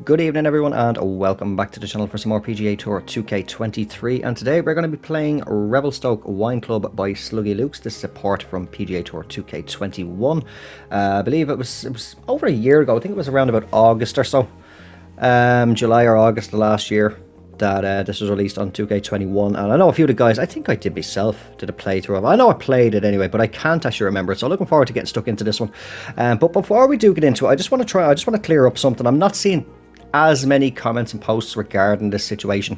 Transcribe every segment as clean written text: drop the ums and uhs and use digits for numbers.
Good evening everyone and welcome back to the channel for some more PGA Tour 2K23, and today we're going to be playing Revelstoke Wine Club by SluggieLoucks. This is a port from PGA Tour 2K21. I believe it was over a year ago. I think it was around about August or so, July or August of last year, that this was released on 2K21. And I know a few of the guys, I think I did myself, did a playthrough of it. I know I played it anyway, but I can't actually remember it, so looking forward to getting stuck into this one. But before we do get into it, I just want to clear up something. I'm not seeing as many comments and posts regarding this situation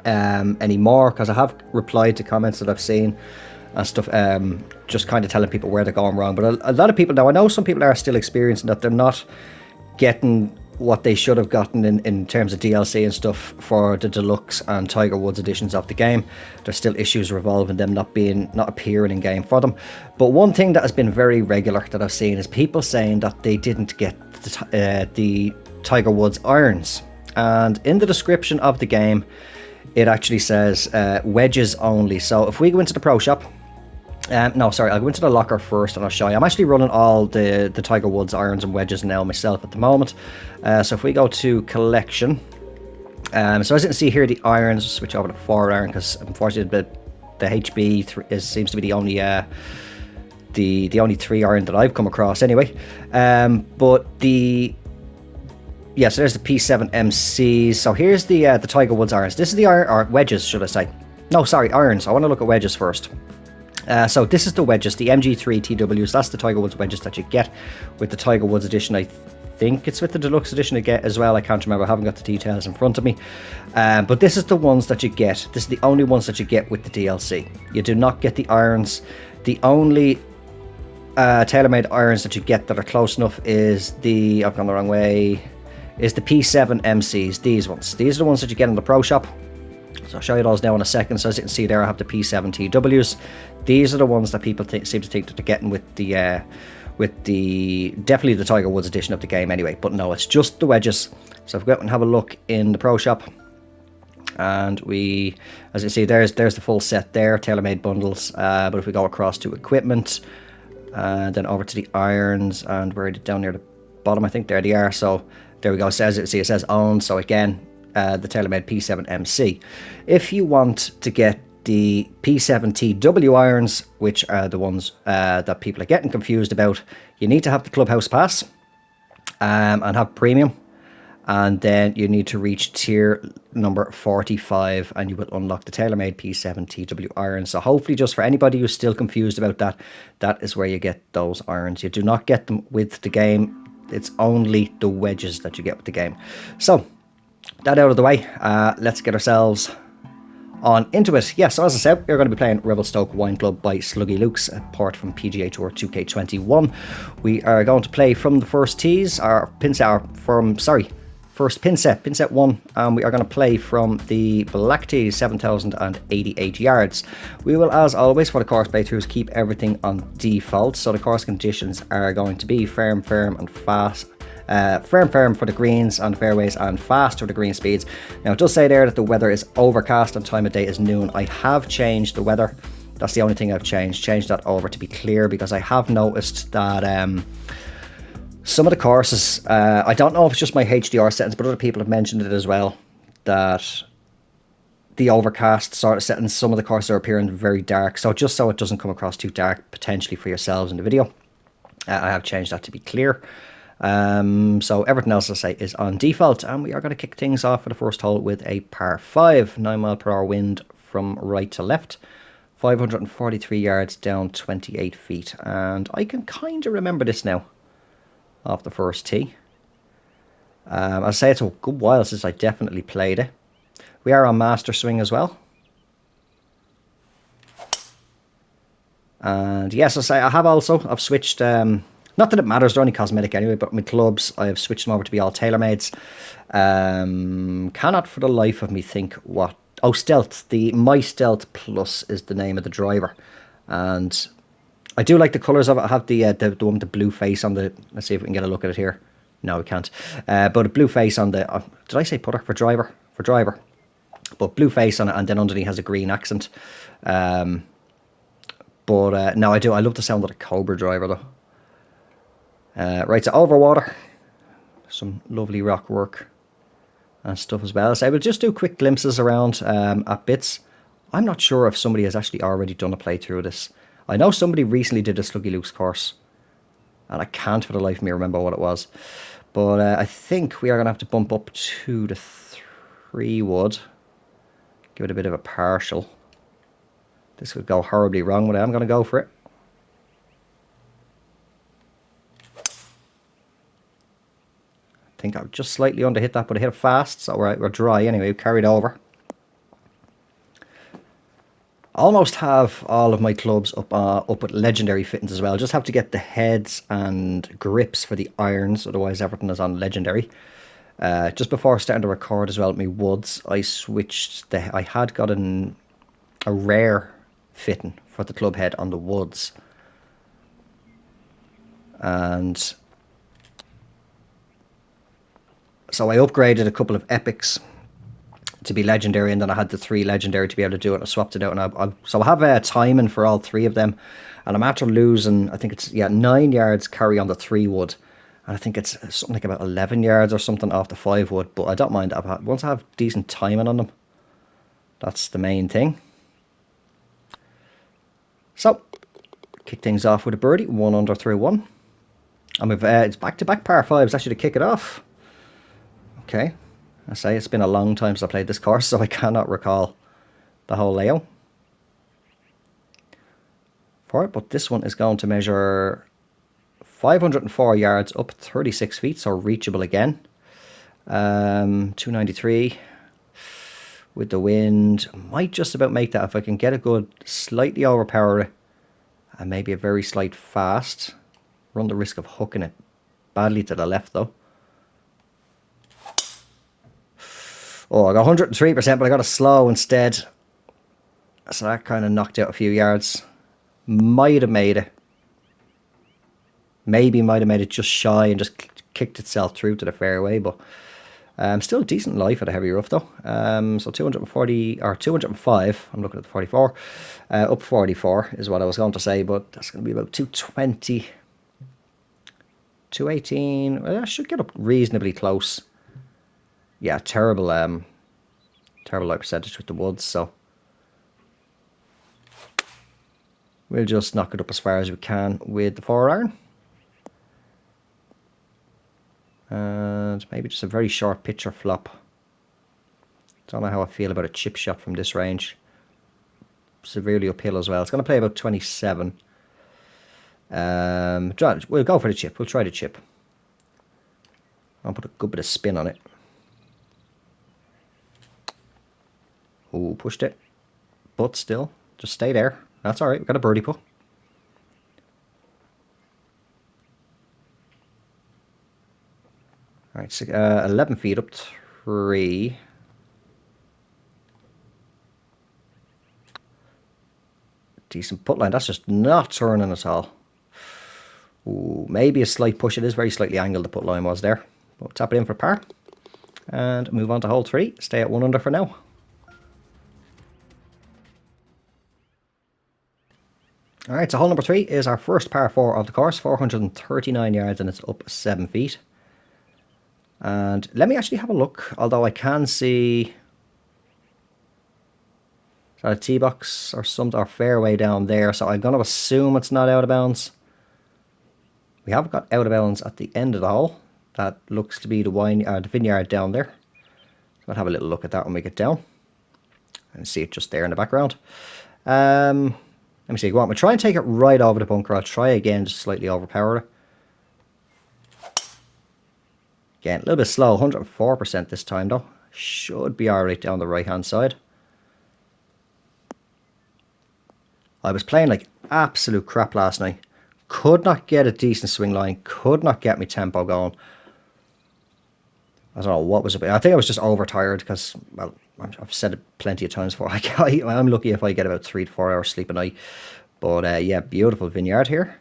anymore, because I have replied to comments that I've seen and stuff, just kind of telling people where they're going wrong. But a lot of people now, I know some people are still experiencing that they're not getting what they should have gotten in terms of DLC and stuff for the deluxe and Tiger Woods editions of the game. There's still issues revolving them not appearing in game for them. But one thing that has been very regular that I've seen is people saying that they didn't get the Tiger Woods irons, and in the description of the game it actually says wedges only. So if we go into the pro shop, no, sorry, I'll go into the locker first and I'll show you. I'm actually running all the Tiger Woods irons and wedges now myself at the moment. So if we go to collection, so as you can see here, the irons, switch over to 4 iron because unfortunately the HB seems to be the only only 3 iron that I've come across anyway. But so there's the P7 MCs. So here's the Tiger Woods irons. This is the iron, or wedges, should I say? No, sorry, irons. I want to look at wedges first. So this is the wedges, the MG3 TWs. That's the Tiger Woods wedges that you get with the Tiger Woods edition. I think it's with the deluxe edition you get as well. I can't remember. I haven't got the details in front of me. But this is the ones that you get. This is the only ones that you get with the DLC. You do not get the irons. The only tailor-made irons that you get that are close enough is the, I've gone the wrong way, is the P7 MCs, these ones. These are the ones that you get in the pro shop. So I'll show you those now in a second. So as you can see there, I have the P7 TWs. These are the ones that people seem to think that they're getting with the definitely the Tiger Woods edition of the game anyway. But no, it's just the wedges. So if we go out and have a look in the pro shop, and we, as you see, there's the full set there, tailor-made bundles. But if we go across to equipment, and then over to the irons, and we're down near the bottom, I think there they are. So there we go. It says owned. So again, the TaylorMade P7 MC. If you want to get the P7 TW irons, which are the ones that people are getting confused about, you need to have the Clubhouse Pass and have premium, and then you need to reach tier number 45 and you will unlock the TaylorMade P7 TW irons. So hopefully, just for anybody who's still confused about that, that is where you get those irons. You do not get them with the game. It's only the wedges that you get with the game. So that out of the way, let's get ourselves on into it. Yeah, so as I said, we're going to be playing Revelstoke Wine Club by SluggieLoucks, a port from PGA Tour 2K21. We are going to play from the first tees, first pin set 1, and we are going to play from the black tees, 7,088 yards. We will, as always, for the course playthroughs, keep everything on default, so the course conditions are going to be firm and fast. Firm for the greens and fairways, and fast for the green speeds. Now it does say there that the weather is overcast and time of day is noon. I have changed the weather. That's the only thing I've changed that over to be clear, because I have noticed that some of the courses, I don't know if it's just my HDR settings, but other people have mentioned it as well, that the overcast sort of settings, some of the courses are appearing very dark. So just so it doesn't come across too dark potentially for yourselves in the video, I have changed that to be clear. So everything else, I say, is on default, and we are going to kick things off for the first hole with a par 5, 9 mph wind from right to left, 543 yards down 28 feet, and I can kind of remember this now off the first tee. I'll say it's a good while since I definitely played it. We are on master swing as well, and yes, I'll say I've switched. Not that it matters, they're only cosmetic anyway, but my clubs, I have switched them over to be all TaylorMades. Cannot for the life of me think what... Oh, Stealth. My Stealth Plus is the name of the driver. And I do like the colours of it. I have the one with the blue face on the... Let's see if we can get a look at it here. No, we can't. But a blue face on the... did I say putter? For driver. For driver. But blue face on it, and then underneath has a green accent. No, I do. I love the sound of the Cobra driver, though. Right, so over water, some lovely rock work and stuff as well. So I will just do quick glimpses around at bits. I'm not sure if somebody has actually already done a playthrough of this. I know somebody recently did a SluggieLoucks course, and I can't for the life of me remember what it was. But I think we are going to have to bump up to the 3 wood. Give it a bit of a partial. This could go horribly wrong, but I'm going to go for it. I think I just slightly underhit that, but I hit it fast, so we're dry anyway. We carried over. I almost have all of my clubs up with legendary fittings as well. Just have to get the heads and grips for the irons, otherwise everything is on legendary. Just before starting to record as well with my woods, I switched I had got a rare fitting for the club head on the woods, and so I upgraded a couple of epics to be legendary, and then I had the 3 legendary to be able to do it, and I swapped it out, and so I have timing for all 3 of them, and I'm after losing, I think it's 9 yards carry on the 3 wood, and I think it's something like about 11 yards or something off the 5 wood, but I don't mind. Once I have decent timing on them, that's the main thing. So kick things off with a birdie, 1 under through 1, and it's back-to-back par 5s actually to kick it off. Okay, I say it's been a long time since I played this course, so I cannot recall the whole layout for it, but this one is going to measure 504 yards up 36 feet, so reachable again. 293 with the wind. Might just about make that if I can get a good slightly overpower it and maybe a very slight fast. Run the risk of hooking it badly to the left though. Oh, I got 103%, but I got a slow instead. So that kind of knocked out a few yards. Might have made it. Maybe might have made it just shy and just kicked itself through to the fairway, but still decent life at a heavy rough though. So 240 or 205. I'm looking at the 44. Up 44 is what I was going to say, but that's going to be about 220, 218. Well, I should get up reasonably close. Yeah, terrible life percentage with the woods, so we'll just knock it up as far as we can with the 4-iron. And maybe just a very short pitch or flop. Don't know how I feel about a chip shot from this range. Severely uphill as well. It's going to play about 27. We'll go for the chip. We'll try the chip. I'll put a good bit of spin on it. Oh, pushed it. But still, just stay there. That's alright. We've got a birdie putt. Alright, so, 11 feet up 3. Decent putt line. That's just not turning at all. Ooh, maybe a slight push. It is very slightly angled, the putt line was there. We'll tap it in for par. And move on to hole 3. Stay at 1 under for now. Alright, so hole number 3 is our first par 4 of the course. 439 yards and it's up 7 feet. And let me actually have a look, although I can see is that a tee box or something, or fairway down there, so I'm going to assume it's not out of bounds. We have got out of bounds at the end of the hole. That looks to be the vineyard down there. So I'll have a little look at that when we get down. And see it just there in the background. Let me see, go on, we'll try and take it right over the bunker. I'll try again, just slightly overpower it. Again, a little bit slow, 104% this time though. Should be alright down the right hand side. I was playing like absolute crap last night. Could not get a decent swing line. Could not get my tempo going. I don't know what was it. I think I was just overtired because, well, I've said it plenty of times before. I'm lucky if I get about 3 to 4 hours sleep a night. But yeah, beautiful vineyard here.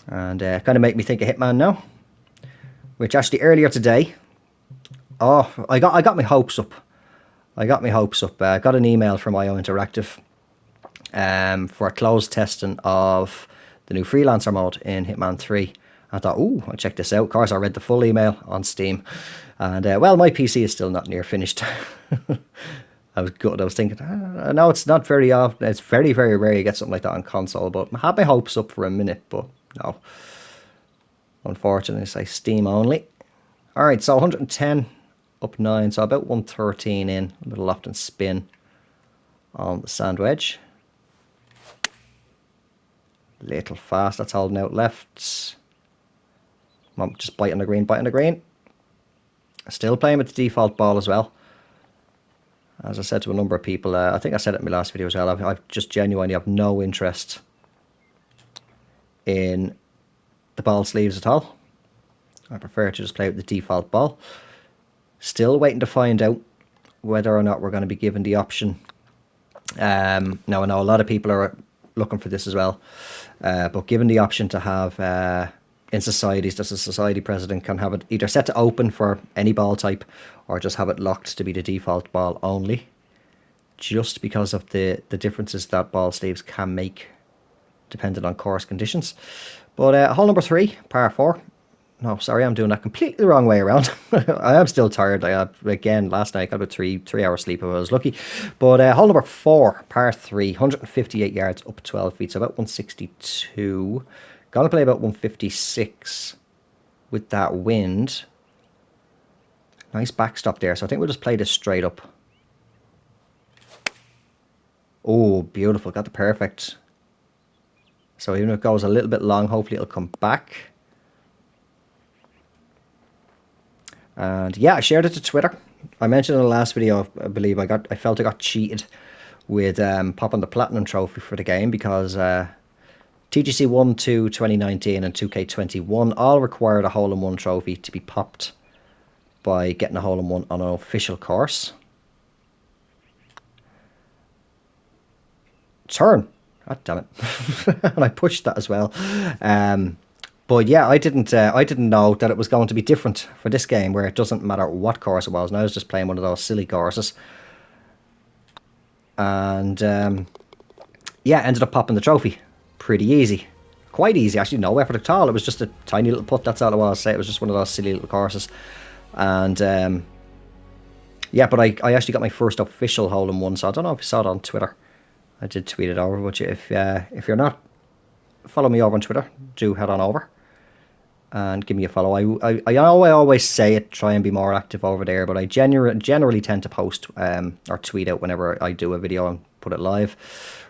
And kind of make me think of Hitman now. Which actually earlier today, I got my hopes up. I got an email from IO Interactive for a closed testing of the new freelancer mode in Hitman 3. I thought, ooh, I'll check this out. Of course, I read the full email on Steam. And, well, my PC is still not near finished. I was good. I was thinking, no, it's not very often. It's very, very rare you get something like that on console. But I had my hopes up for a minute, but no. Unfortunately, it's Steam only. All right, so 110 up 9, so about 113 in. A little loft and spin on the sand wedge. Little fast, that's holding out left. I'm just biting the green, biting the green. Still playing with the default ball as well. As I said to a number of people, I think I said it in my last video as well, I've just genuinely have no interest in the ball sleeves at all. I prefer to just play with the default ball. Still waiting to find out whether or not we're going to be given the option. Now I know a lot of people are looking for this as well, but given the option to have in societies, that the society president can have it either set to open for any ball type or just have it locked to be the default ball only, just because of the differences that ball sleeves can make depending on course conditions. But hole number 3, par 4. No, sorry, I'm doing that completely the wrong way around. I am still tired. Again, last night I got about 3 hours sleep if I was lucky. But hole number 4, par 3, 158 yards up 12 feet, so about 162. Gonna play about 156 with that wind. Nice backstop there, so I think we'll just play this straight up. Oh, beautiful, got the perfect. So even if it goes a little bit long, hopefully it'll come back. And yeah, I shared it to Twitter. I mentioned in the last video, I believe I felt I got cheated with popping the platinum trophy for the game because TGC 1, 2, 2019 and 2K21 all required a hole-in-one trophy to be popped by getting a hole-in-one on an official course. Turn. God damn it. And I pushed that as well. But yeah, I didn't know that it was going to be different for this game, where it doesn't matter what course it was. And I was just playing one of those silly courses. And yeah, ended up popping the trophy. Pretty easy. Quite easy, actually. No effort at all. It was just a tiny little putt. That's all it was. It was just one of those silly little courses. And yeah, but I actually got my first official hole-in-one. So I don't know if you saw it on Twitter. I did tweet it over. But if you're not, follow me over on Twitter. Do head on over and give me a follow. I always say it, try and be more active over there, but I generally tend to post or tweet out whenever I do a video and put it live.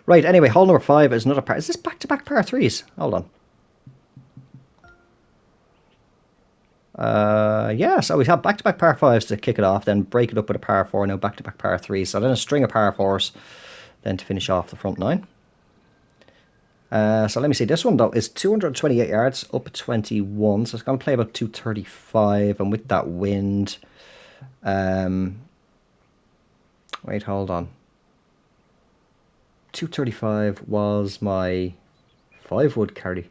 Right, anyway, hole number 5 is another par. Is this back-to-back par 3s? Hold on. Yeah, so we have back-to-back par 5s to kick it off, then break it up with a par 4, now back-to-back par 3s. So then a string of par 4s, then to finish off the front 9. So let me see, this one though is 228 yards up 21, so it's going to play about 235, and with that wind, wait, hold on, 235 was my 5-wood carry.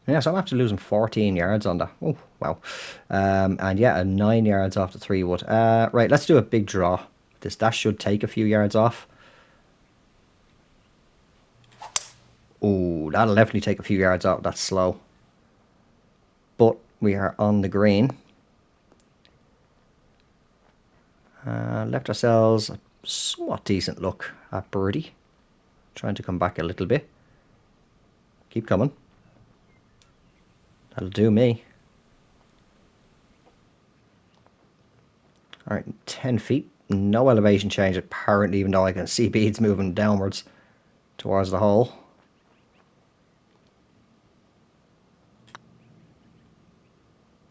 Yeah, so I'm after losing 14 yards on that. Oh, wow. And yeah, 9 yards off the 3-wood. Right, let's do a big draw. That should take a few yards off. Oh, that'll definitely take a few yards out. That's slow. But we are on the green. Left ourselves a somewhat decent look at birdie. Trying to come back a little bit. Keep coming. That'll do me. Alright, 10 feet. No elevation change apparently, even though I can see beads moving downwards towards the hole.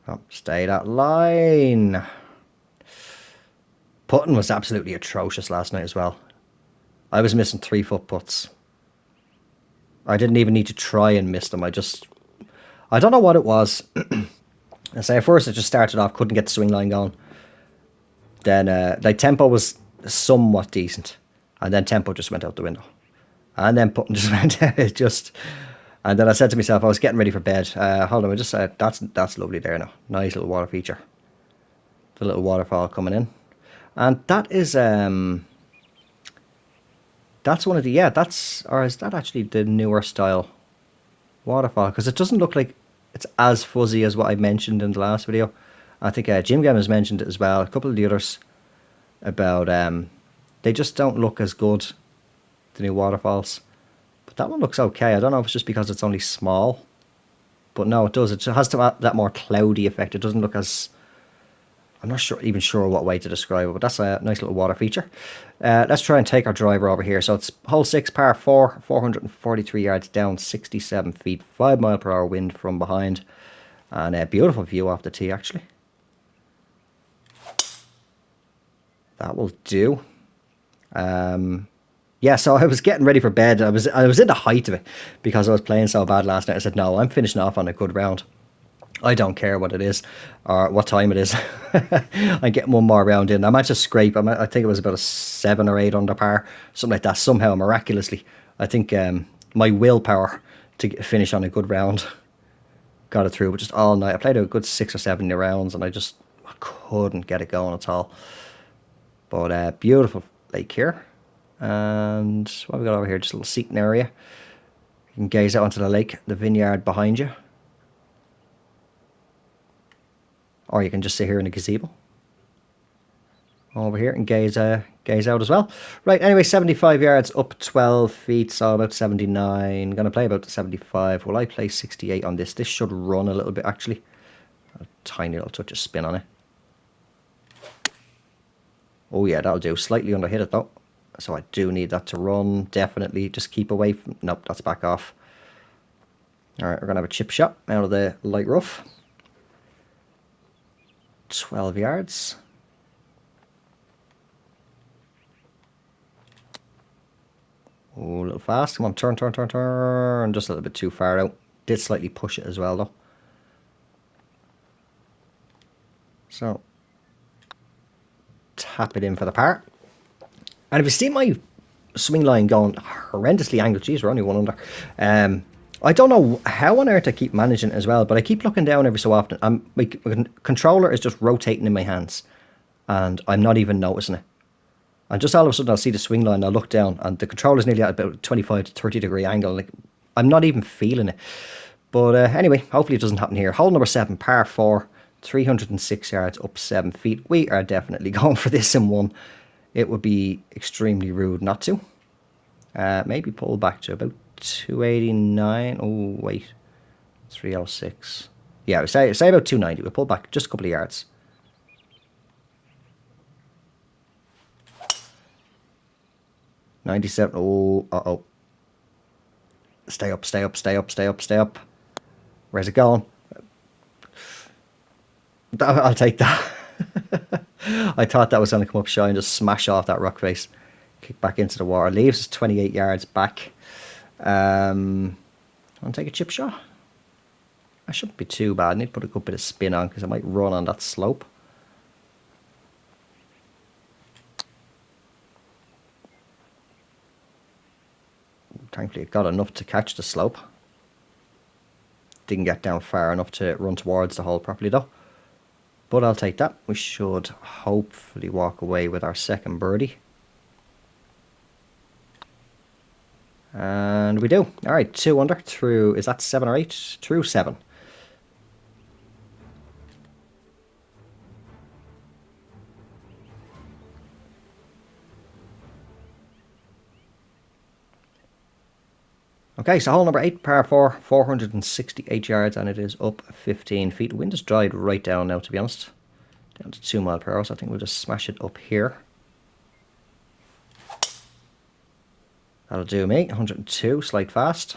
Oh, stay that line. Putting was absolutely atrocious last night as well. I was missing 3-foot putts. I didn't even need to try and miss them. I don't know what it was. I say at first it just started off, couldn't get the swing line going. Then like tempo was somewhat decent, and then tempo just went out the window, and then putting just went and then I said to myself, I was getting ready for bed. Hold on, I just said that's lovely there now. Nice little water feature. The little waterfall coming in. And that is that's one of the, yeah, that's, or is that actually the newer style? waterfall, because it doesn't look like it's as fuzzy as what I mentioned in the last video. I think Jim Gam has mentioned it as well. A couple of the others about they just don't look as good, the new waterfalls. But that one looks okay. I don't know if it's just because it's only small, but no, it does. It has that more cloudy effect. It doesn't look as, I'm not even sure what way to describe it, but that's a nice little water feature. Let's try and take our driver over here. So it's hole 6, par 4, 443 yards down, 67 feet, 5 mile per hour wind from behind, and a beautiful view off the tee actually. That will do. Yeah, so I was getting ready for bed. I was in the height of it because I was playing so bad last night. I said, no, I'm finishing off on a good round. I don't care what it is or what time it is. I'm getting one more round in. I might just scrape. I think it was about a 7 or 8 under par, something like that. Somehow, miraculously, I think my willpower to finish on a good round got it through. But just all night, I played a good 6 or 7 rounds, and I couldn't get it going at all. But beautiful lake here. And what have we got over here? Just a little seating area. You can gaze out onto the lake, the vineyard behind you. Or you can just sit here in the gazebo over here and gaze out as well. Right, anyway, 75 yards up 12 feet, so about 79. Going to play about 75. Will I play 68 on this? This should run a little bit, actually. A tiny little touch of spin on it. Oh, yeah, that'll do. Slightly under hit it, though. So I do need that to run, definitely. Just keep away from... Nope, that's back off. All right, we're going to have a chip shot out of the light rough. 12 yards. Oh, a little fast. Come on, turn. Just a little bit too far out. Did slightly push it as well, though. So, tap it in for the par. And if you see my swing line going horrendously angled, geez, we're only 1 under. I don't know how on earth I keep managing it as well, but I keep looking down every so often. My controller is just rotating in my hands, and I'm not even noticing it. And just all of a sudden, I'll see the swing line, I'll look down, and the controller's nearly at about 25 to 30 degree angle. Like, I'm not even feeling it. But anyway, hopefully it doesn't happen here. Hole number 7, par 4, 306 yards up 7 feet. We are definitely going for this in one. It would be extremely rude not to. Maybe pull back to about 289. Oh, wait. 306. Yeah, say about 290. We'll pull back just a couple of yards. $97. Oh, uh-oh. Stay up. Where's it going? I'll take that. I thought that was going to come up shy and just smash off that rock face. Kick back into the water. Leaves us 28 yards back. Want to take a chip shot? That shouldn't be too bad. I need to put a good bit of spin on because I might run on that slope. Thankfully, it got enough to catch the slope. Didn't get down far enough to run towards the hole properly though. But I'll take that. We should hopefully walk away with our second birdie. And we do. All right, 2 under through, is that 7 or 8? Through 7. Okay, so hole number 8, par 4, 468 yards, and it is up 15 feet. The wind has died right down now, to be honest. Down to 2 mile per hour, so I think we'll just smash it up here. That'll do me. 102, slight fast.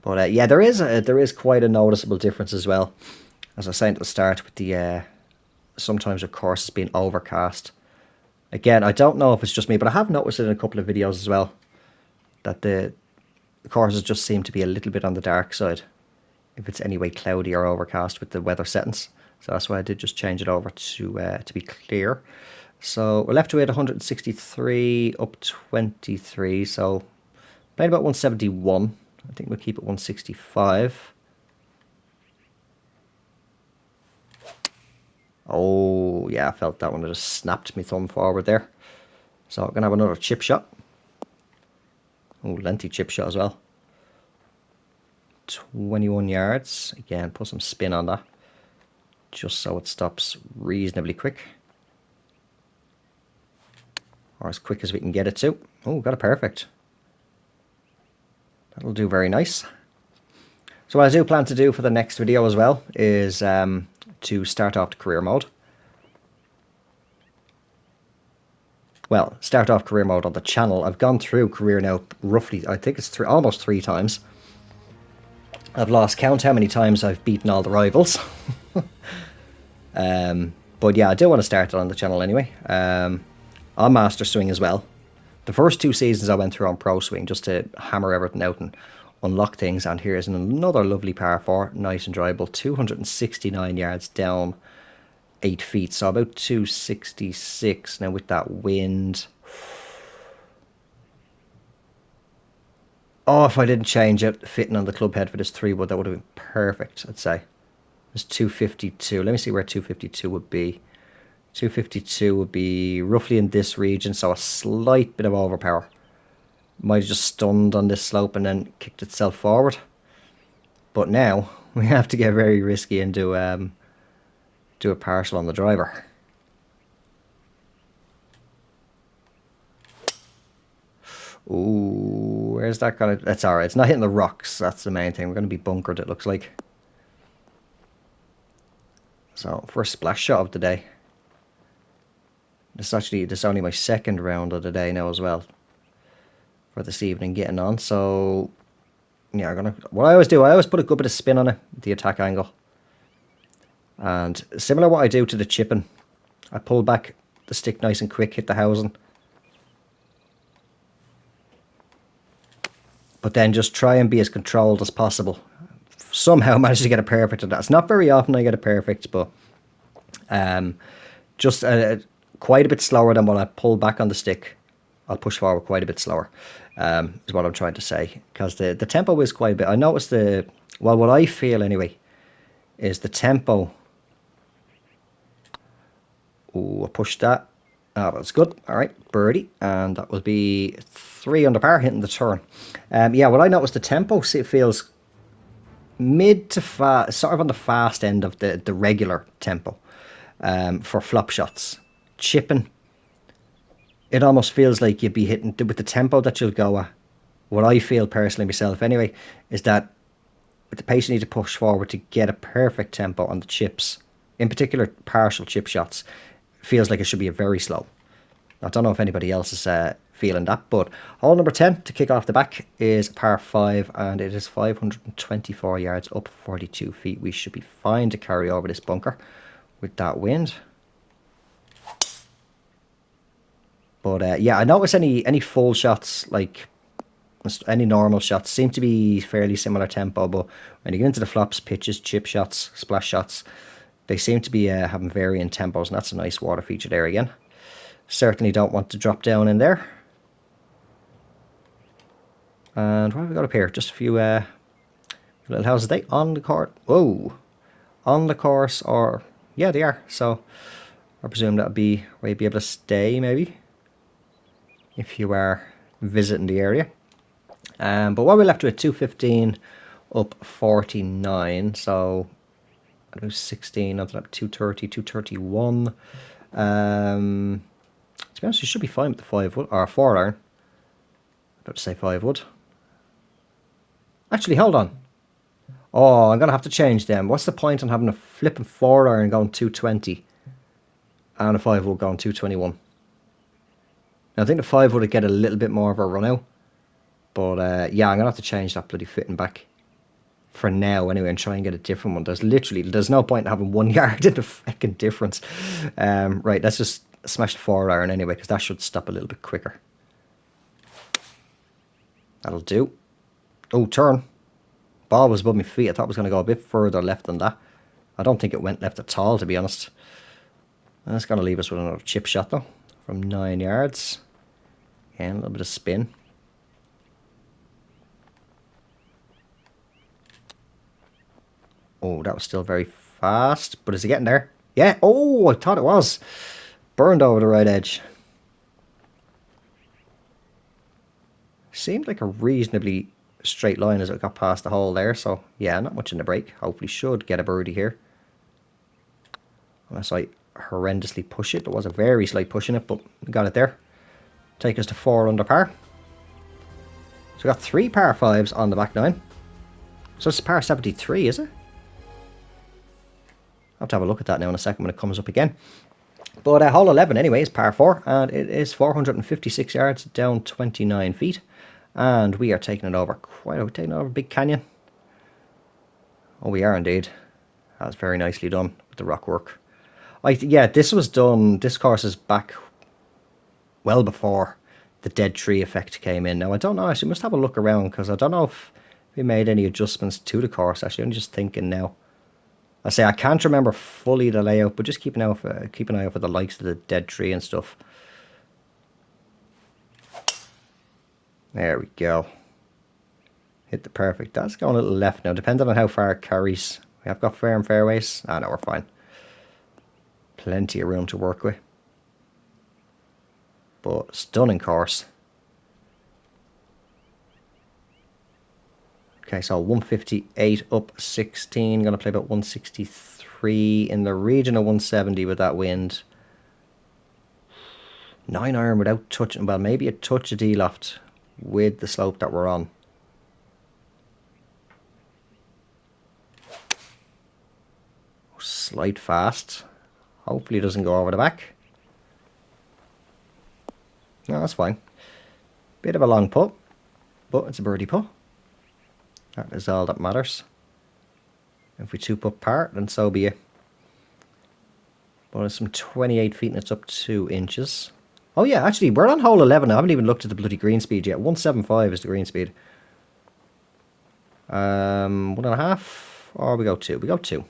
But yeah, there is quite a noticeable difference as well. As I was saying at the start, with the sometimes of course being overcast. Again, I don't know if it's just me, but I have noticed it in a couple of videos as well, that the courses just seem to be a little bit on the dark side if it's anyway cloudy or overcast with the weather settings. So that's why I did just change it over to be clear. So we're left with 163 up 23, so playing about 171. I think we'll keep it 165. Oh, yeah, I felt that one. It just snapped my thumb forward there. So I'm going to have another chip shot. Oh, lengthy chip shot as well. 21 yards. Again, put some spin on that, just so it stops reasonably quick. Or as quick as we can get it to. Oh, got it perfect. That'll do very nice. So what I do plan to do for the next video as well is to start off the career mode. Well, start off career mode on the channel. I've gone through career now roughly, I think it's almost 3 times. I've lost count how many times I've beaten all the rivals. But yeah, I do want to start it on the channel anyway. On Master Swing as well. The first 2 seasons I went through on Pro Swing just to hammer everything out and unlock things. And here's another lovely par 4, nice and drivable, 269 yards down 8 feet, so about 266. Now with that wind, oh, if I didn't change it, fitting on the club head for this 3-wood, that would have been perfect, I'd say. It's 252. Let me see where 252 would be. 252 would be roughly in this region, so a slight bit of overpower. Might have just stunned on this slope and then kicked itself forward. But now we have to get very risky and do a partial on the driver. Ooh, where's that gonna... That's alright, it's not hitting the rocks, that's the main thing. We're gonna be bunkered, it looks like. So, first splash shot of the day. This is only my 2nd round of the day now as well. For this evening getting on, so... Yeah, what I always do, I always put a good bit of spin on it, the attack angle. And similar what I do to the chipping. I pull back the stick nice and quick, hit the housing. But then just try and be as controlled as possible. Somehow manage to get a perfect at that. It's not very often I get a perfect, but just quite a bit slower than when I pull back on the stick. I'll push forward quite a bit slower, is what I'm trying to say. Because the tempo is quite a bit. I noticed well, what I feel anyway, is the tempo. Oh, I pushed that. Oh, that's good. All right, birdie. And that will be 3 under par hitting the turn. Yeah, what I noticed, the tempo feels mid to fast, sort of on the fast end of the regular tempo for flop shots. Chipping, it almost feels like you'd be hitting, with the tempo that you'll go at, what I feel personally myself anyway, is that with the pace you need to push forward to get a perfect tempo on the chips, in particular partial chip shots, feels like it should be a very slow. I don't know if anybody else is feeling that, but hole number 10 to kick off the back is par 5, and it is 524 yards up 42 feet. We should be fine to carry over this bunker with that wind. But yeah, I notice any full shots, like any normal shots, seem to be fairly similar tempo, but when you get into the flops, pitches, chip shots, splash shots, they seem to be having varying tempos, and that's a nice water feature there again. Certainly don't want to drop down in there. And what have we got up here? Just a few little houses. Are they on the court? Whoa! On the course, or... Yeah, they are. So I presume that would be where you'd be able to stay, maybe, if you are visiting the area. But what we're left with, 215 up 49. So I do 16, up to 230, 231. To be honest, you should be fine with the 5-wood, or 4-iron. I'm about to say 5-wood. Actually, hold on. Oh, I'm going to have to change them. What's the point in having a flipping 4-iron going 220 and a 5-wood going 221? Now, I think the 5-wood would get a little bit more of a run out. But yeah, I'm going to have to change that bloody fitting back for now anyway and try and get a different one. There's no point in having 1 yard in the fucking difference. Right, let's just smash the 4-iron anyway, because that should stop a little bit quicker. That'll do. Oh, turn. Ball was above my feet. I thought it was going to go a bit further left than that. I don't think it went left at all, to be honest. That's going to leave us with another chip shot, though, from 9 yards. And a little bit of spin. Oh, that was still very fast. But is it getting there? Yeah. Oh, I thought it was. Burned over the right edge. seemed like a reasonably straight line as it got past the hole there. So yeah, not much in the break. Hopefully should get a birdie here. Unless I horrendously push it. There was a very slight push in it, but we got it there. Take us to 4 under par. So we got 3 par 5s on the back 9. So it's par 73, is it? I'll have to have a look at that now in a second when it comes up again. But hole 11 anyway is par 4, and it is 456 yards down 29 feet. And we are taking it over taking it over Big Canyon. Oh, we are indeed. That's very nicely done with the rock work. Yeah, this was done, this course is back well before the dead tree effect came in. Now, I don't know, actually, must have a look around, because I don't know if we made any adjustments to the course, actually. I'm just thinking now. I say I can't remember fully the layout, but just keep an eye out for the likes of the dead tree and stuff. There we go. Hit the perfect. That's going a little left now, depending on how far it carries. We have got firm fairways. Ah, no, we're fine. Plenty of room to work with. But stunning course. Okay, so 158 up 16. Going to play about 163 in the region of 170 with that wind. 9 iron without touching. Well, maybe a touch of D-loft with the slope that we're on. Slight fast. Hopefully it doesn't go over the back. No, that's fine. Bit of a long putt, but it's a birdie putt. That is all that matters. If we 2-putt par, then so be it. But it's some 28 feet and it's up 2 inches. Oh yeah, actually, we're on hole 11. I haven't even looked at the bloody green speed yet. 175 is the green speed. 1.5, or we go 2. We go 2.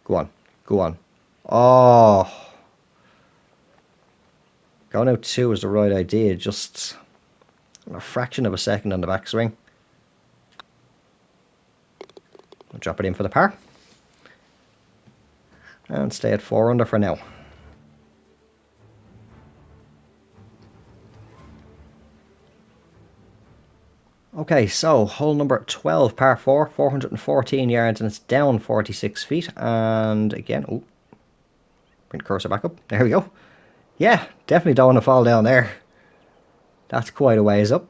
Go on, go on. Oh, going out 2 is the right idea. Just a fraction of a second on the backswing. I'll drop it in for the par. And stay at 4 under for now. Okay, so hole number 12, par 4, 414 yards, and it's down 46 feet. And again, oh, bring the cursor back up. There we go. Yeah, definitely don't want to fall down there. That's quite a ways up.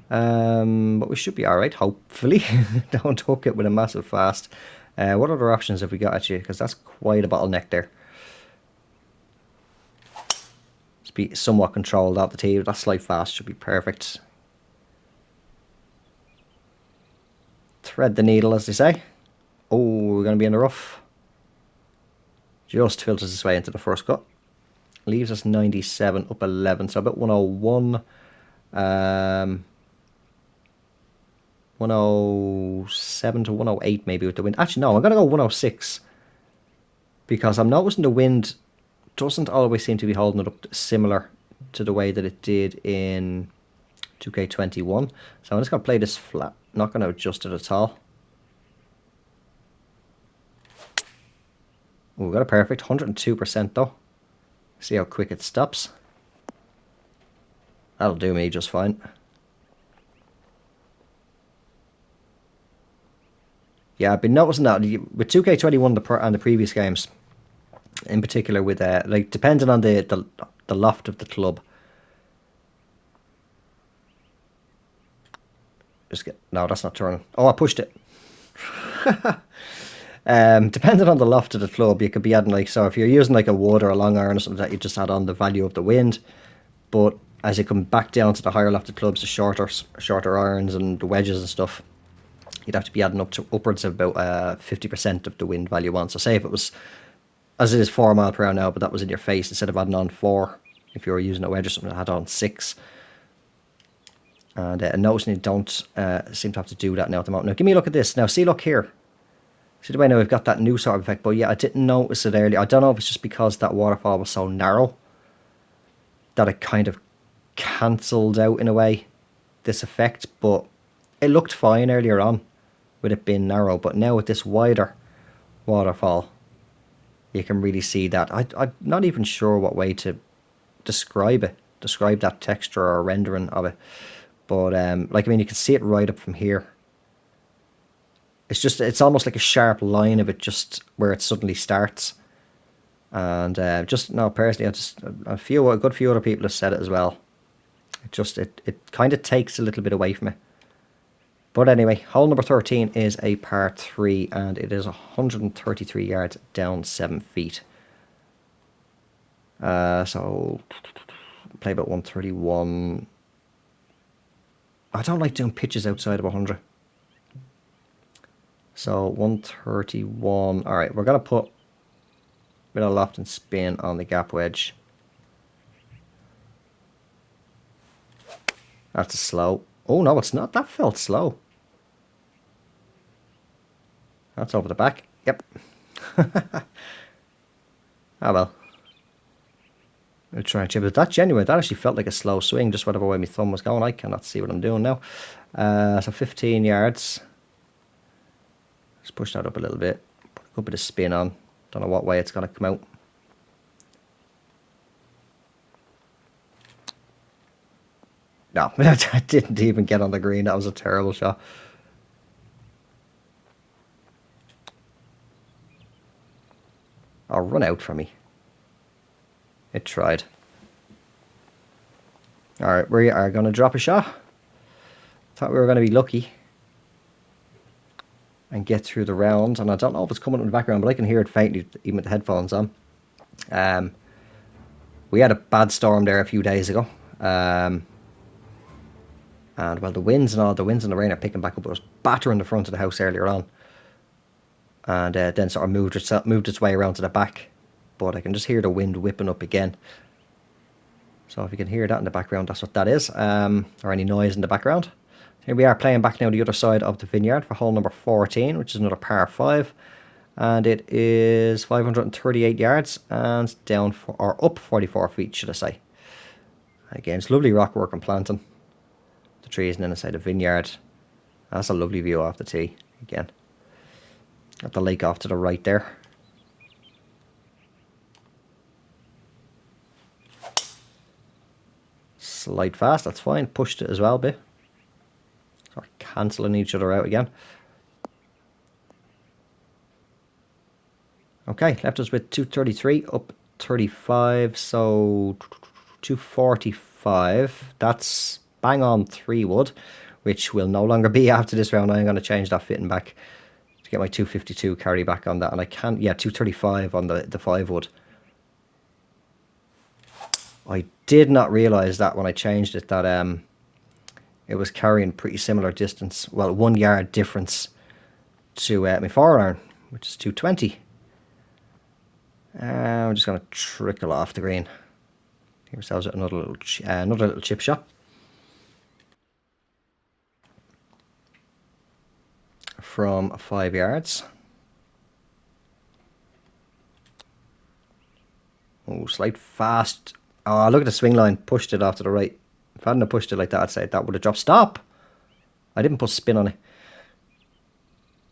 But we should be alright, hopefully. Don't hook it with a massive fast. What other options have we got actually? Because that's quite a bottleneck there. Just be somewhat controlled out the tee. That slight fast should be perfect. Thread the needle, as they say. Oh, we're going to be in the rough. Just filters its way into the first cut. Leaves us 97 up 11, so about 101. 107 to 108 maybe with the wind. Actually, no, I'm going to go 106. Because I'm noticing the wind doesn't always seem to be holding it up similar to the way that it did in 2K21. So I'm just going to play this flat. Not going to adjust it at all. Ooh, we got a perfect. 102% though. See how quick it stops. That'll do me just fine. Yeah, I've been noticing that with 2K21 and the previous games, in particular with like depending on the loft of the club. No, that's not turning. Oh, I pushed it. Depending on the loft of the club, you could be adding like, so if you're using like a wood or a long iron or something, that you just add on the value of the wind. But as you come back down to the higher lofted clubs, the shorter irons and the wedges and stuff, you'd have to be adding up to upwards of about 50% of the wind value on. So say if it was, as it is 4 mile per hour now, but that was in your face, instead of adding on 4, if you were using a wedge or something, it had on 6. And noticing you don't seem to have to do that now at the moment. Now give me a look at this. Now see, look here. See the way now we've got that new sort of effect, but yeah, I didn't notice it earlier. I don't know if it's just because that waterfall was so narrow that it kind of cancelled out in a way this effect, but it looked fine earlier on with it being narrow, but now with this wider, waterfall. You can really see that. I'm not even sure what way to describe it, describe that texture or rendering of it. But like, I mean, you can see it right up from here. It's almost like a sharp line of it, just where it suddenly starts. And just no, personally, a good few other people have said it as well. It kind of takes a little bit away from it. But anyway, hole number 13 is a par 3, and it is 133 yards down 7 feet. So play about 131. I don't like doing pitches outside of 100. So 131. All right, we're going to put a bit of loft and spin on the gap wedge. That's a slow. Oh, no, it's not. That felt slow. That's over the back. Yep. Ah, well. I'll try and chip it. That genuine. That actually felt like a slow swing, just whatever way my thumb was going. I cannot see what I'm doing now. So 15 yards. Let's push that up a little bit. Put a good bit of spin on. Don't know what way it's going to come out. No, I didn't even get on the green. That was a terrible shot. Oh, run out for me. It tried. Alright, we are going to drop a shot. Thought we were going to be lucky and get through the round. And I don't know if it's coming in the background, but I can hear it faintly even with the headphones on. We had a bad storm there a few days ago. And well, the winds and the rain are picking back up. It was battering the front of the house earlier on. And then sort of moved its way around to the back. But I can just hear the wind whipping up again. So if you can hear that in the background, that's what that is. Or any noise in the background. Here we are playing back now the other side of the vineyard for hole number 14, which is another par 5. And it is 538 yards and up 44 feet, should I say. Again, it's lovely rock work and planting. The trees and then inside the vineyard. That's a lovely view off the tee again. Got the lake off to the right there. Slide fast, that's fine. Pushed it as well a bit. Sort of cancelling each other out again. Okay, left us with 233, up 35, so 245. That's bang on 3 wood, which will no longer be after this round. I'm going to change that fitting back to get my 252 carry back on that. And I can't, yeah, 235 on the 5 wood. I did not realise that when I changed it, that it was carrying pretty similar distance. Well, 1 yard difference to my 4-iron, which is 220. I'm just going to trickle off the green. Give ourselves another little chip shot. From 5 yards. Oh, slight fast. Oh, look at the swing line. Pushed it off to the right. If I hadn't pushed it like that, I'd say that would have dropped. Stop! I didn't put spin on it.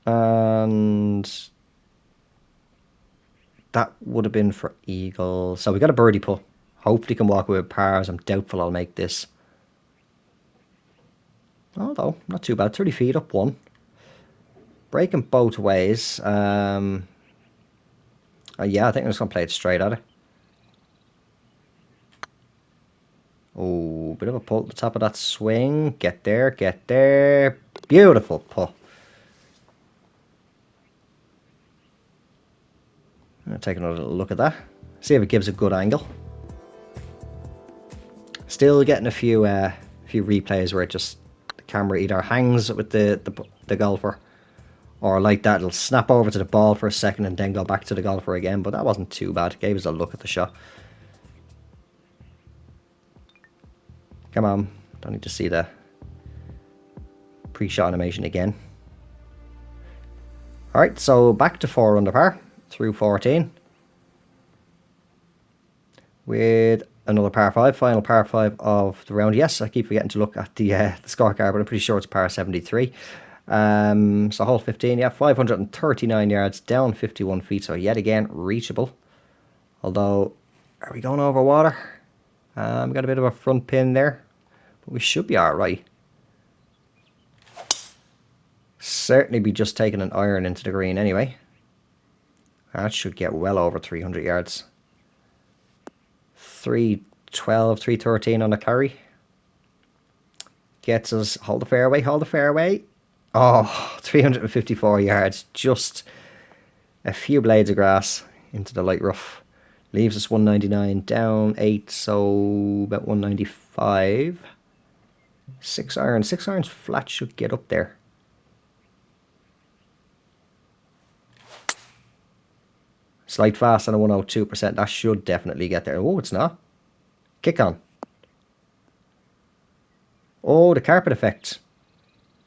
And that would have been for eagle. So we got a birdie putt. Hopefully can walk away with pars. I'm doubtful I'll make this. Although, not too bad. 30 feet up 1. Breaking both ways. Yeah, I think I'm just going to play it straight at it. Oh, bit of a pull at the top of that swing. Get there, get there. Beautiful putt. I'll take another little look at that. See if it gives a good angle. Still getting a few replays where the camera either hangs with the golfer, or like that, it'll snap over to the ball for a second and then go back to the golfer again. But that wasn't too bad. It gave us a look at the shot. Come on, don't need to see the pre-shot animation again. Alright, so back to 4 under par through 14. With another par 5, final par 5 of the round. Yes, I keep forgetting to look at the scorecard, but I'm pretty sure it's par 73. So hole 15, yeah, 539 yards, down 51 feet, so yet again, reachable. Although, are we going over water? We got a bit of a front pin there, but we should be alright. Certainly be just taking an iron into the green anyway. That should get well over 300 yards. 312, 313 on the carry. Gets us, hold the fairway, hold the fairway. Oh, 354 yards, just a few blades of grass into the light rough. Leaves us 199, down 8, so about 195. 6 iron, 6 irons flat should get up there. Slight fast on a 102%, that should definitely get there. Oh, it's not. Kick on. Oh, the carpet effect.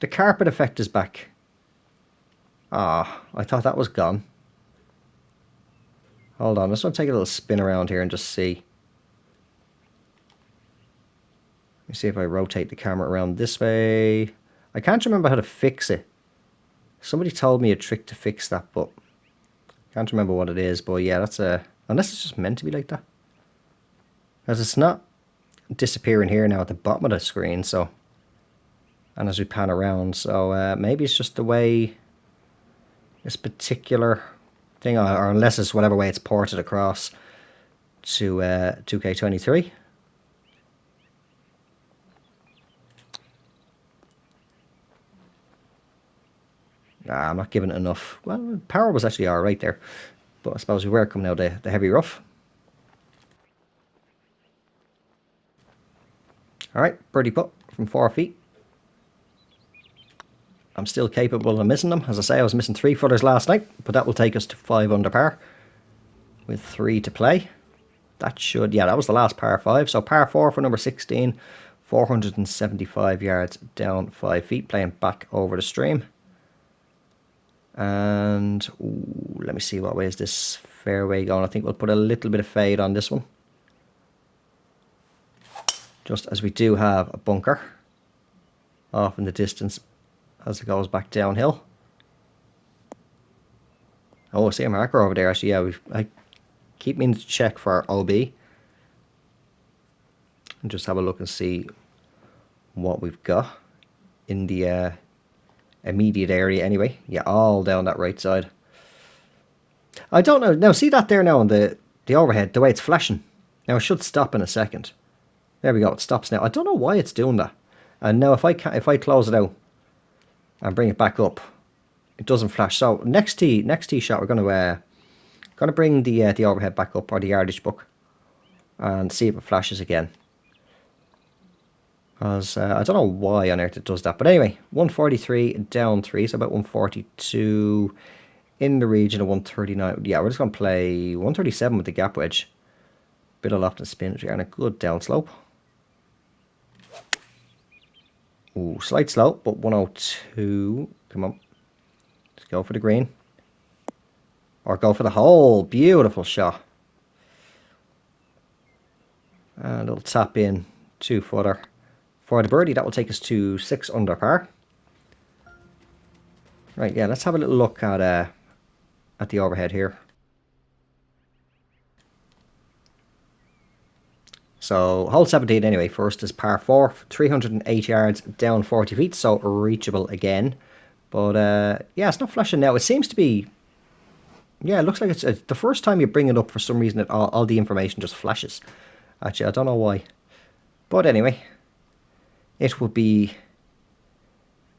The carpet effect is back. Ah, I thought that was gone. Hold on, let's take a little spin around here and just see. Let me see if I rotate the camera around this way. I can't remember how to fix it. Somebody told me a trick to fix that, but can't remember what it is. But yeah, that's a... Unless it's just meant to be like that. As it's not disappearing here now at the bottom of the screen, so... And as we pan around, so maybe it's just the way this particular thing, or unless it's whatever way it's ported across to 2K23. Nah, I'm not giving it enough. Well, power was actually alright there. But I suppose we were coming out the heavy rough. Alright, birdie putt from 4 feet. I'm still capable of missing them. As I say, I was missing 3 footers last night, but that will take us to 5 under par with 3 to play. That should, yeah, that was the last par 5. So par 4 for number 16, 475 yards, down 5 feet, playing back over the stream. And ooh, let me see, what way is this fairway going? I think we'll put a little bit of fade on this one, just as we do have a bunker off in the distance as it goes back downhill. Oh, I see a marker over there actually. Yeah, I keep meaning to check for OB and just have a look and see what we've got in the immediate area anyway. Yeah, all down that right side. I don't know. Now, see that there now on the overhead, the way it's flashing. Now, it should stop in a second. There we go. It stops now. I don't know why it's doing that. And now if I close it out and bring it back up, it doesn't flash. So next tee shot, we're gonna bring the overhead back up, or the yardage book, and see if it flashes again. Because I don't know why on earth it does that. But anyway, 143 down 3, so about 142 in the region of 139. Yeah, we're just going to play 137 with the gap wedge. Bit of loft and spin and a good downslope. Ooh, slight slope, but 102. Come on. Let's go for the green. Or go for the hole. Beautiful shot. And it'll tap in 2 footer. For the birdie, that will take us to 6 under par. Right, yeah, let's have a little look at the overhead here. So, hole 17 anyway, first is par 4, 308 yards, down 40 feet, so reachable again. But, yeah, it's not flashing now. It seems to be... Yeah, it looks like it's the first time you bring it up, for some reason, all the information just flashes. Actually, I don't know why. But anyway, it would be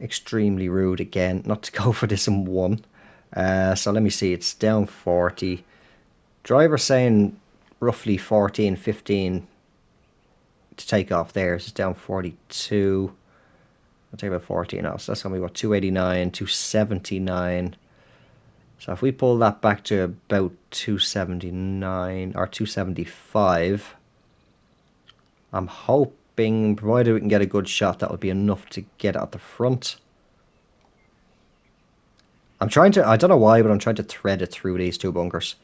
extremely rude again not to go for this in 1. So let me see, it's down 40. Driver saying roughly 14, 15 to take off there. So it's down 42. I'll take about 14 off. So that's going to be what, 289, 279. So if we pull that back to about 279 or 275, I'm hoping, provided we can get a good shot, that will be enough to get at the front. I'm trying to, I don't know why, but I'm trying to thread it through these 2 bunkers.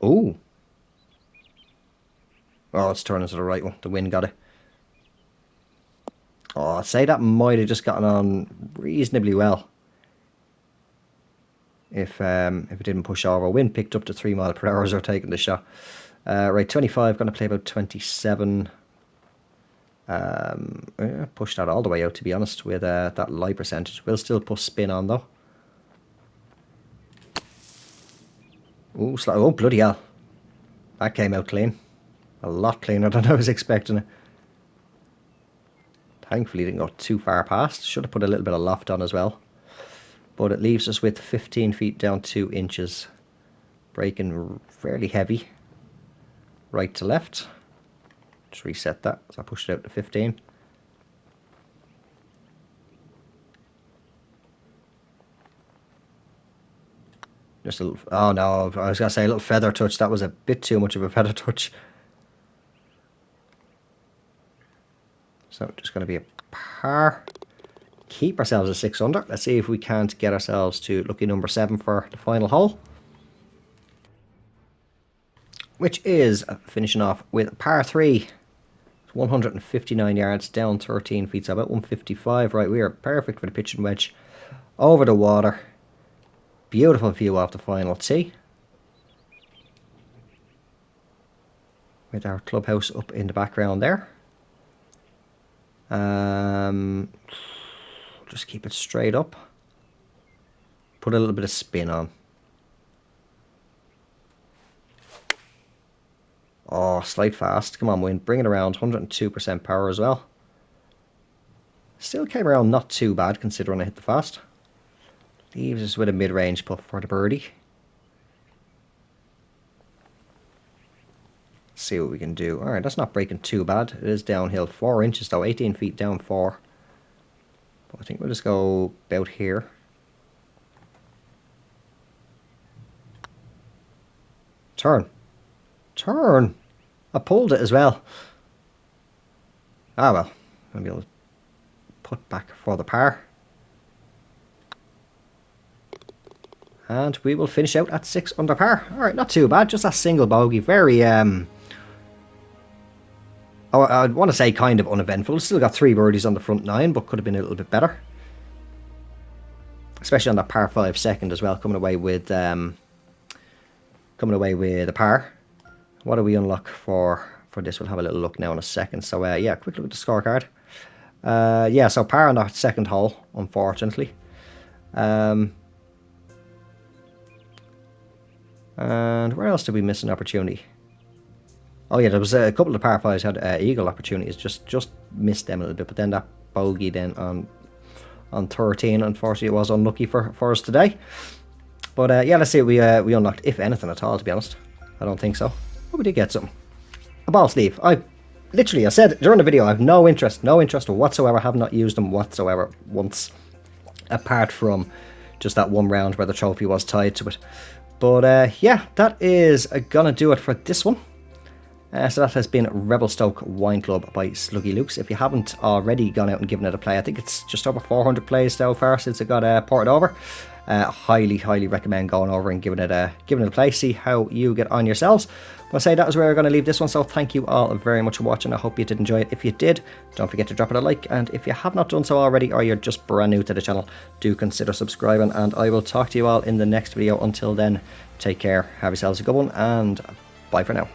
Ooh. Oh, it's turning to the right one. The wind got it. Oh, I'd say that might have just gotten on reasonably well. If it didn't push over. Wind picked up to 3 mile per hour as we're taking the shot. Right, 25, going to play about 27. Push that all the way out, to be honest, with that lie percentage. We'll still put spin on, though. Ooh, oh, bloody hell. That came out clean. A lot cleaner than I was expecting it. Thankfully, didn't go too far past. Should have put a little bit of loft on as well. But it leaves us with 15 feet down 2 inches. Braking fairly heavy. Right to left. Just reset that. So I pushed it out to 15. Just a little... Oh no, I was going to say a little feather touch. That was a bit too much of a feather touch. So just going to be a par. Keep ourselves a 6 under. Let's see if we can't get ourselves to lucky number 7 for the final hole. Which is finishing off with par 3. 159 yards, down 13 feet, so about 155. Right, we are perfect for the pitching wedge. Over the water. Beautiful view off the final tee. With our clubhouse up in the background there. Just keep it straight up. Put a little bit of spin on. Oh, slide fast. Come on, wind. Bring it around. 102% power as well. Still came around not too bad considering I hit the fast. Leaves us with a mid-range putt for the birdie. See what we can do. Alright, that's not breaking too bad. It is downhill 4 inches though. 18 feet down 4. But I think we'll just go about here. Turn. Turn. I pulled it as well. Ah well. I'll be able to put back for the par. And we will finish out at 6 under par. Alright, not too bad. Just a single bogey. Very, I want to say kind of uneventful. Still got 3 birdies on the front 9, but could have been a little bit better. Especially on that par 5 second as well. Coming away with a par. What do we unlock for this? We'll have a little look now in a second. So, yeah, quick look at the scorecard. Yeah, so par on that second hole, unfortunately. And where else did we miss an opportunity? Oh yeah, there was a couple of par 5s had eagle opportunities. Just missed them a little bit. But then that bogey then on 13, unfortunately, it was unlucky for us today. But yeah, let's see what we unlocked, if anything at all, to be honest. I don't think so. But we did get something. A ball sleeve. I said during the video, I have no interest whatsoever. Have not used them whatsoever once, apart from just that one round where the trophy was tied to it. But yeah, that is gonna do it for this one. So that has been Revelstoke Wine Club by SluggieLoucks. If you haven't already gone out and given it a play, I think it's just over 400 plays so far since it got ported over. Highly recommend going over and giving it a play. See how you get on yourselves. I'll say that is where we're going to leave this one. So thank you all very much for watching. I hope you did enjoy it. If you did, don't forget to drop it a like. And if you have not done so already, or you're just brand new to the channel, do consider subscribing. And I will talk to you all in the next video. Until then, take care, have yourselves a good one, and bye for now.